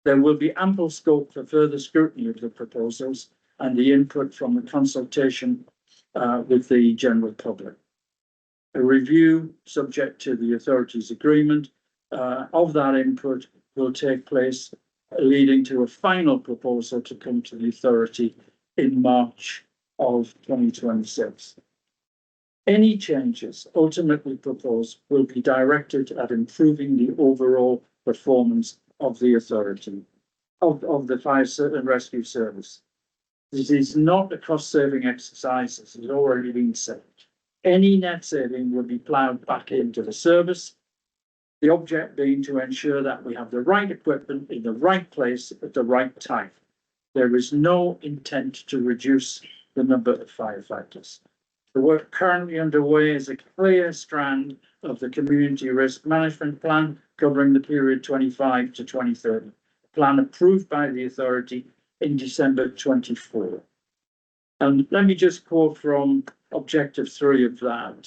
There will be ample scope for further scrutiny of the proposals and the input from the consultation with the general public. A review, subject to the authority's agreement, of that input will take place leading to a final proposal to come to the authority in March of 2026. Any changes ultimately proposed will be directed at improving the overall performance of the authority, of the fire and rescue service. This is not a cost-saving exercise, as has already been said. Any net saving will be ploughed back into the service, the object being to ensure that we have the right equipment in the right place at the right time. There is no intent to reduce the number of firefighters. The work currently underway is a clear strand of the Community Risk Management Plan covering the period 25 to 2030, a plan approved by the authority in December 24. And let me just quote from Objective 3 of that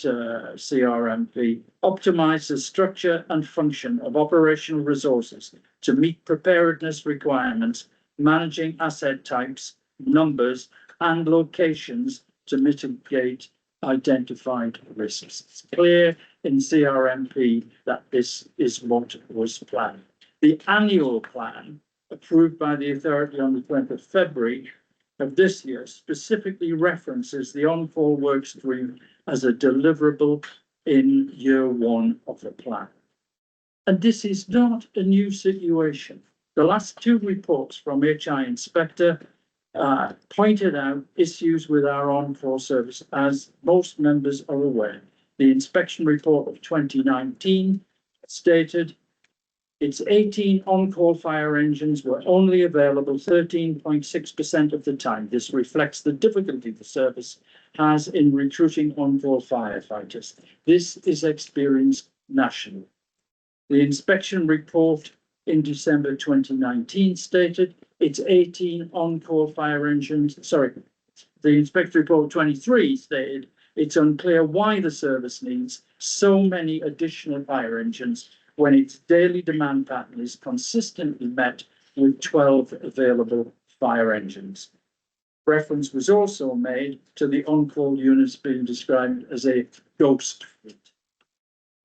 CRMP. Optimise the structure and function of operational resources to meet preparedness requirements, managing asset types, numbers and locations to mitigate identified risks. It's clear in CRMP that this is what was planned. The annual plan approved by the authority on the 20th of February of this year specifically references the on-call work stream as a deliverable in year 1 of the plan. And this is not a new situation. The last 2 reports from HI Inspector pointed out issues with our on-call service, as most members are aware. The inspection report of 2019 stated its 18 on-call fire engines were only available 13.6% of the time. This reflects the difficulty the service has in recruiting on-call firefighters. This is experienced nationally. The inspection report in December 2019 stated its 18 on-call fire engines, the inspection report 23 stated it's unclear why the service needs so many additional fire engines when its daily demand pattern is consistently met with 12 available fire engines. Reference was also made to the on-call units being described as a ghost fleet.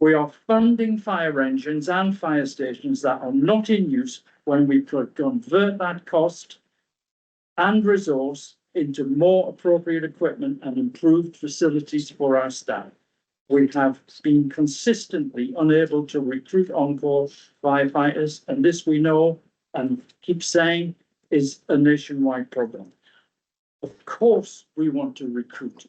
We are funding fire engines and fire stations that are not in use when we could convert that cost and resource into more appropriate equipment and improved facilities for our staff. We have been consistently unable to recruit on-call firefighters, and this we know and keep saying is a nationwide problem. Of course, we want to recruit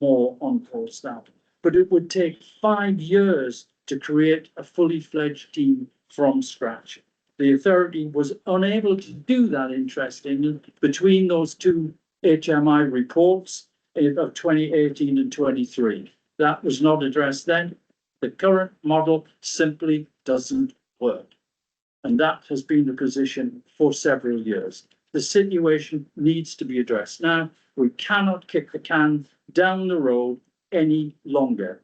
more on-call staff, but it would take 5 years to create a fully fledged team from scratch. The authority was unable to do that, interestingly, between those 2 HMI reports of 2018 and 23. That was not addressed then. The current model simply doesn't work. And that has been the position for several years. The situation needs to be addressed now. We cannot kick the can down the road any longer.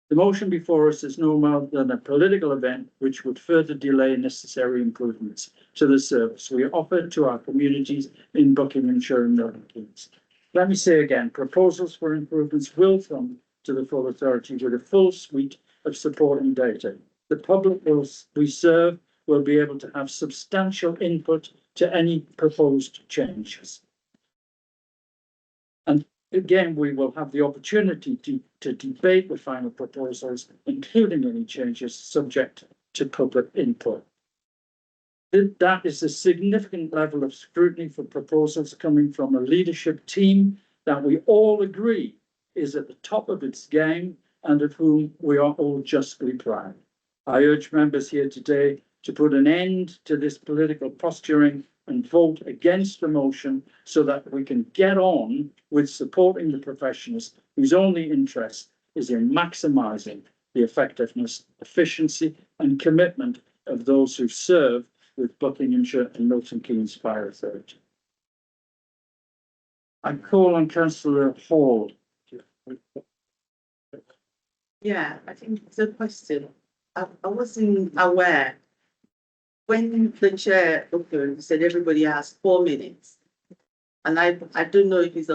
The motion before us is no more than a political event which would further delay necessary improvements to the service we offer to our communities in Buckinghamshire and Milton Keynes. Let me say again, proposals for improvements will come to the full authority with a full suite of supporting data. The public we serve will be able to have substantial input to any proposed changes. And again, we will have the opportunity to debate the final proposals, including any changes subject to public input. That is a significant level of scrutiny for proposals coming from a leadership team that we all agree is at the top of its game and of whom we are all justly proud. I urge members here today to put an end to this political posturing and vote against the motion so that we can get on with supporting the professionals whose only interest is in maximising the effectiveness, efficiency and commitment of those who serve with Buckinghamshire and Milton Keynes Fire Authority. I call on Councillor Hall. Yeah, I think it's a question. I wasn't aware. When the chair opened, he said everybody has 4 minutes. And I don't know if it's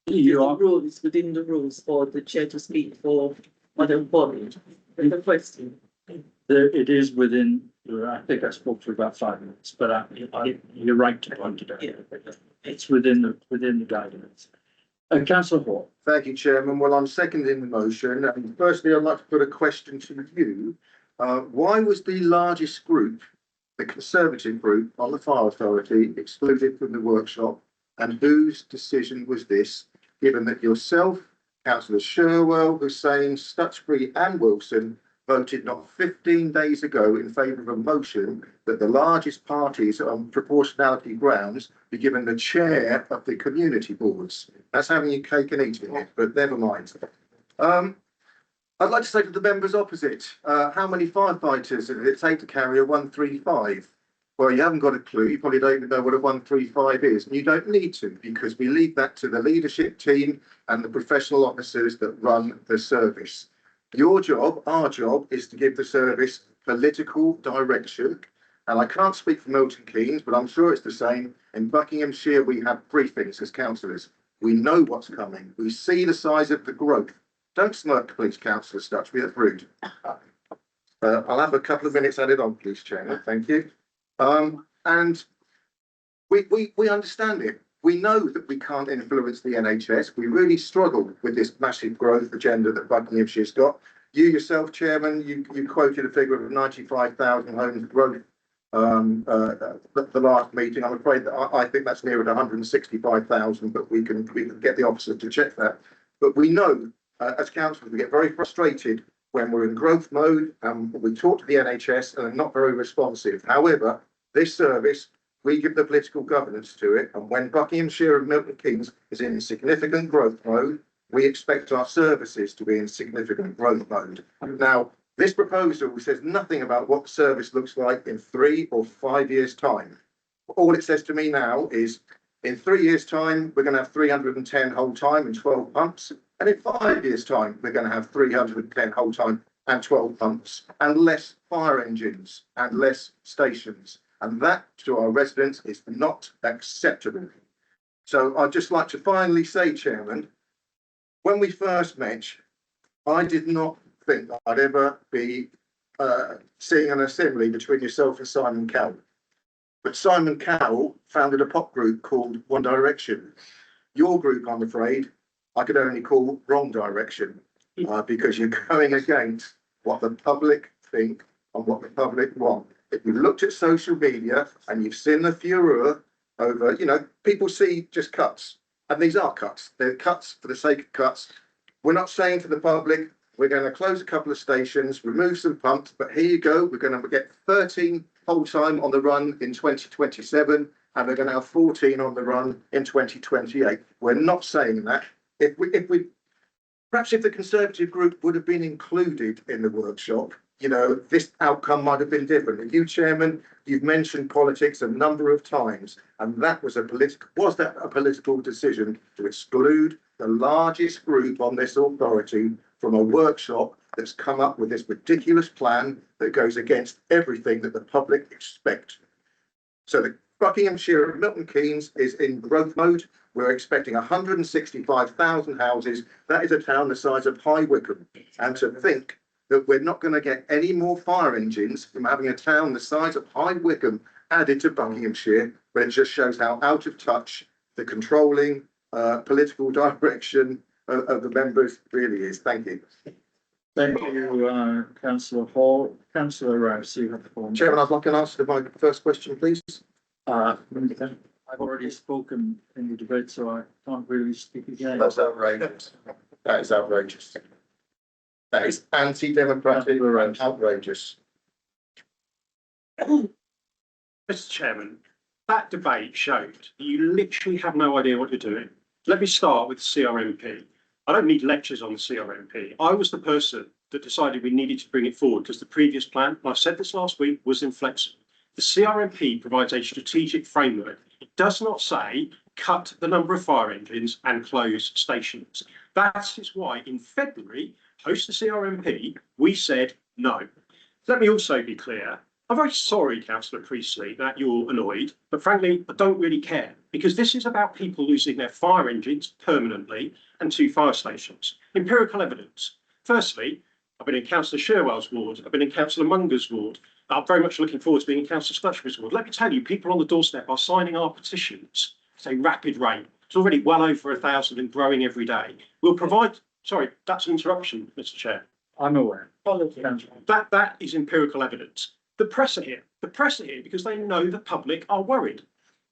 rules within the rules for the chair to speak for more than 4 minutes. It's a question. It is within I think I spoke for about 5 minutes, but you're right to point it out. It's within the guidelines. Councillor Hall. Thank you, Chairman. Well, I'm seconding the motion. And firstly, I'd like to put a question to you. Why was the largest group, the Conservative group on the Fire Authority, excluded from the workshop? And whose decision was this, given that yourself, Councillor Sherwell, Hussain, Stutchbury and Wilson voted not 15 days ago in favour of a motion that the largest parties on proportionality grounds be given the chair of the community boards? That's having your cake and eating it, but never mind. I'd like to say to the members opposite, how many firefighters did it take to carry a 135? Well, you haven't got a clue. You probably don't even know what a 135 is. And you don't need to, because we leave that to the leadership team and the professional officers that run the service. Your job, our job, is to give the service political direction. And I can't speak for Milton Keynes, but I'm sure it's the same. In Buckinghamshire, we have briefings as councillors. We know what's coming. We see the size of the growth. Don't smirk, please, Councillor Stutchbury. That's rude. I'll have a couple of minutes added on, please, Chairman. Thank you. And we understand it. We know that we can't influence the NHS. We really struggle with this massive growth agenda that Buckinghamshire's got. You yourself, Chairman, you quoted a figure of 95,000 homes growth the last meeting. I'm afraid that I think that's nearer to 165,000, but we can get the officers to check that. But we know, as councillors, we get very frustrated when we're in growth mode and we talk to the NHS and are not very responsive. However, this service, we give the political governance to it, and when Buckinghamshire and Milton Keynes is in significant growth mode, we expect our services to be in significant growth mode. Now, this proposal says nothing about what the service looks like in 3 or 5 years' time. All it says to me now is, in 3 years' time, we're going to have 310 whole time and 12 pumps, and in 5 years' time, we're going to have 310 whole time and 12 pumps, and less fire engines and less stations. And that, to our residents, is not acceptable. So I'd just like to finally say, Chairman, when we first met, I did not think I'd ever be seeing an assembly between yourself and Simon Cowell. But Simon Cowell founded a pop group called One Direction. Your group, I'm afraid, I could only call Wrong Direction, because you're going against what the public think and what the public want. If you've looked at social media and you've seen the furor over, people see just cuts, and these are cuts. They're cuts for the sake of cuts. We're not saying to the public, we're going to close a couple of stations, remove some pumps, but here you go. We're going to get 13 whole time on the run in 2027, and we're going to have 14 on the run in 2028. We're not saying that. Perhaps if the Conservative group would have been included in the workshop, this outcome might have been different. And you, Chairman, you've mentioned politics a number of times, and that was a political decision to exclude the largest group on this authority from a workshop that's come up with this ridiculous plan that goes against everything that the public expect. So the Buckinghamshire and Milton Keynes is in growth mode. We're expecting 165,000 houses. That is a town the size of High Wycombe. And to think that we're not going to get any more fire engines from having a town the size of High Wycombe added to Buckinghamshire, but it just shows how out of touch the controlling political direction of the members really is. Thank you. Thank you, Councillor Hall. Councillor Rouse, you have the floor. Chairman, I'd like an answer to my first question, please. I've already spoken in the debate, so I can't really speak again. That's outrageous. That is outrageous. That is anti-democratic and outrageous. Mr. Chairman, that debate showed that you literally have no idea what you're doing. Let me start with CRMP. I don't need lectures on the CRMP. I was the person that decided we needed to bring it forward because the previous plan, and I said this last week, was inflexible. The CRMP provides a strategic framework. It does not say cut the number of fire engines and close stations. That is why in February, post the CRMP, we said no. Let me also be clear. I'm very sorry, Councillor Priestley, that you're annoyed, but frankly, I don't really care because this is about people losing their fire engines permanently and 2 fire stations. Empirical evidence. Firstly, I've been in Councillor Sherwell's ward, I've been in Councillor Munger's ward. I'm very much looking forward to being in Councillor Stutchbury's ward. Let me tell you, people on the doorstep are signing our petitions at a rapid rate. It's already well over 1,000 and growing every day. We'll provide, sorry, that's an interruption, Mr. Chair. I'm aware. That is empirical evidence. The press are here because they know the public are worried.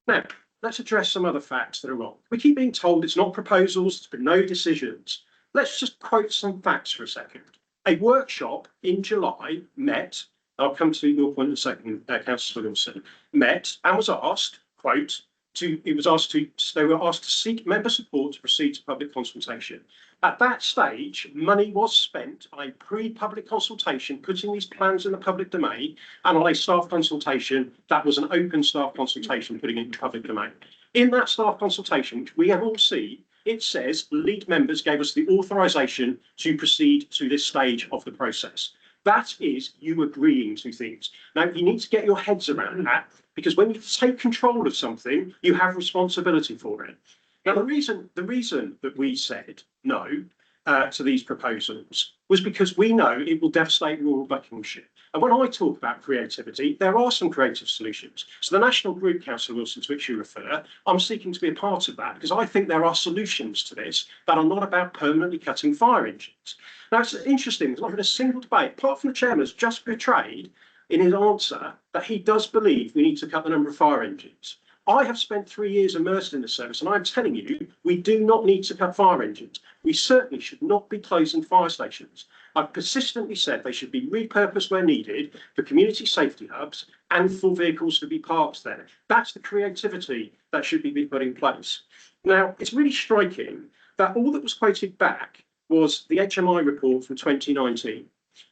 Now, let's address some other facts that are wrong. We keep being told it's not proposals, there's been no decisions. Let's just quote some facts for a second. A workshop in July met, I'll come to your point in a second, Councillor Wilson, met and was asked, quote, they were asked to seek member support to proceed to public consultation. At that stage, money was spent on a pre-public consultation, putting these plans in the public domain, and on a staff consultation that was an open staff consultation, putting it in the public domain. In that staff consultation, which we have all seen, it says lead members gave us the authorisation to proceed to this stage of the process. That is you agreeing to things. Now, you need to get your heads around that, because when you take control of something, you have responsibility for it. Now, the reason that we said no to these proposals was because we know it will devastate rural Buckinghamshire. And when I talk about creativity, there are some creative solutions. So the National Group, Councillor Wilson, to which you refer, I'm seeking to be a part of that because I think there are solutions to this that are not about permanently cutting fire engines. Now, it's interesting, there's not been a single debate, apart from the chairman has just betrayed in his answer that he does believe we need to cut the number of fire engines. I have spent 3 years immersed in the service, and I'm telling you, we do not need to cut fire engines. We certainly should not be closing fire stations. I've persistently said they should be repurposed where needed for community safety hubs and for vehicles to be parked there. That's the creativity that should be put in place. Now, it's really striking that all that was quoted back was the HMI report from 2019.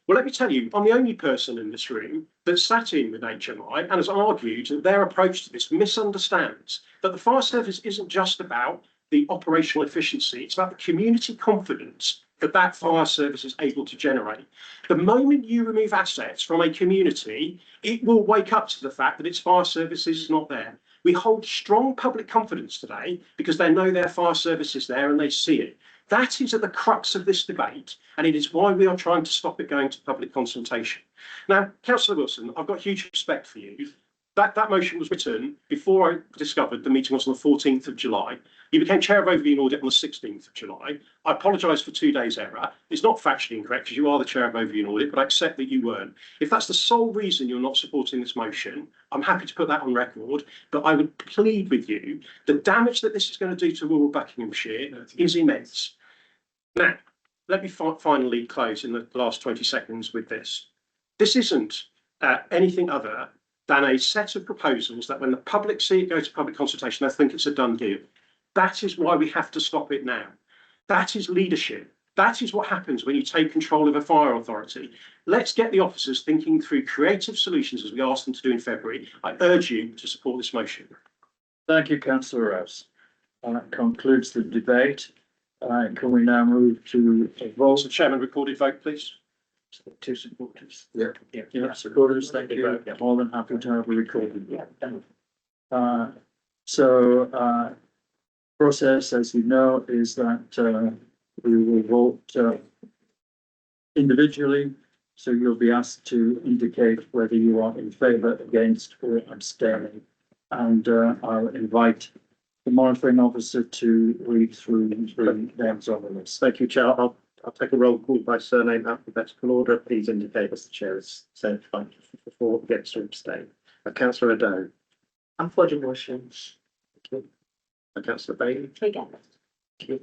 Well, let me tell you, I'm the only person in this room that sat in with HMI and has argued that their approach to this misunderstands that the fire service isn't just about the operational efficiency, it's about the community confidence that that fire service is able to generate. The moment you remove assets from a community, it will wake up to the fact that its fire service is not there. We hold strong public confidence today because they know their fire service is there and they see it. That is at the crux of this debate, and it is why we are trying to stop it going to public consultation. Now, Councillor Wilson, I've got huge respect for you. That motion was written before I discovered the meeting was on the 14th of July. You became Chair of Overview and Audit on the 16th of July. I apologise for 2 days' error. It's not factually incorrect because you are the Chair of Overview and Audit, but I accept that you weren't. If that's the sole reason you're not supporting this motion, I'm happy to put that on record, but I would plead with you, the damage that this is going to do to rural Buckinghamshire is immense. Now, let me finally close in the last 20 seconds with this. This isn't anything other than a set of proposals that when the public see it go to public consultation, they think it's a done deal. That is why we have to stop it now. That is leadership. That is what happens when you take control of a fire authority. Let's get the officers thinking through creative solutions as we asked them to do in February. I urge you to support this motion. Thank you, Councillor Rouse. That concludes the debate. Can we now move to a vote? Mr. Chairman, recorded vote, please. Two supporters. Yeah, supporters, thank you. More than happy to have a recording. Process, as you know, is that we will vote individually. So you'll be asked to indicate whether you are in favour, against, or abstaining. And I'll invite the monitoring officer to read through the names on the list. Thank you, Chair. I'll take a roll call by surname alphabetical order. Please indicate as the chair is said for, against, or abstain. Councillor Ado. I'm for the motion. Thank you. Councillor Bailey. Again. Thank you.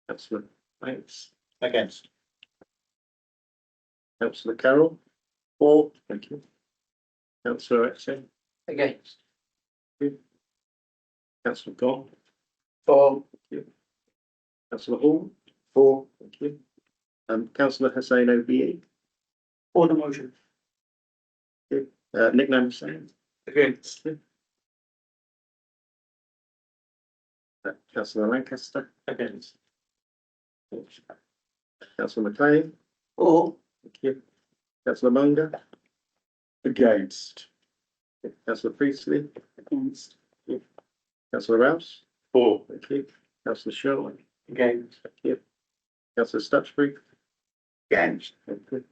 Councillor Banks. Against. Councillor Carroll. For. Thank you. Councillor Exton. Against. Thank you. Councillor Gong. For. Thank you. Councillor Hall. For. Thank you. Councillor Hussain OBE. For the motion. Thank you. Nickname Hussain. Against. Councillor Lancaster. Against. Councillor McLean. For. Thank you. Councillor Munger. Against. Councillor Priestley. Against. Councillor Rouse. For. Thank you. Councillor Sherwood. Against. Thank you. Councillor Stutchbury. Against. Thank you.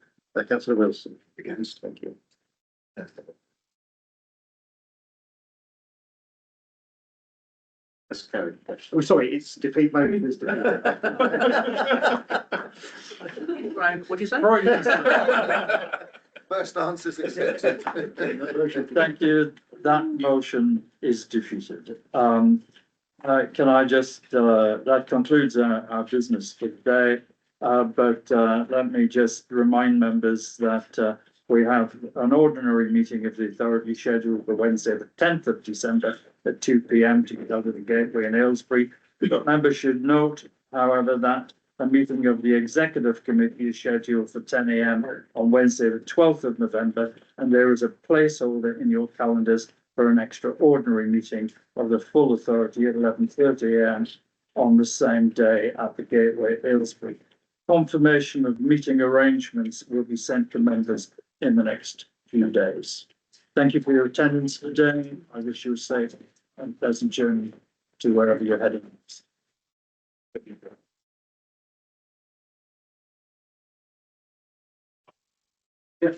Councillor Wilson. Against. Thank you. That's carried. Oh, sorry, it's defeat motion is defeat. Right, what do you say? First answers accepted. Thank you. That motion is defeated. Can I just, that concludes our business for today. But let me just remind members that we have an ordinary meeting of the authority scheduled for Wednesday, the 10th of December at 2 p.m. together with the Gateway in Aylesbury. Members should note, however, that a meeting of the Executive Committee is scheduled for 10 a.m. on Wednesday, the 12th of November, and there is a placeholder in your calendars for an extraordinary meeting of the full authority at 11:30 a.m. on the same day at the Gateway, Aylesbury. Confirmation of meeting arrangements will be sent to members in the next few days. Thank you for your attendance today. I wish you a safe and pleasant journey to wherever you're heading. Yeah.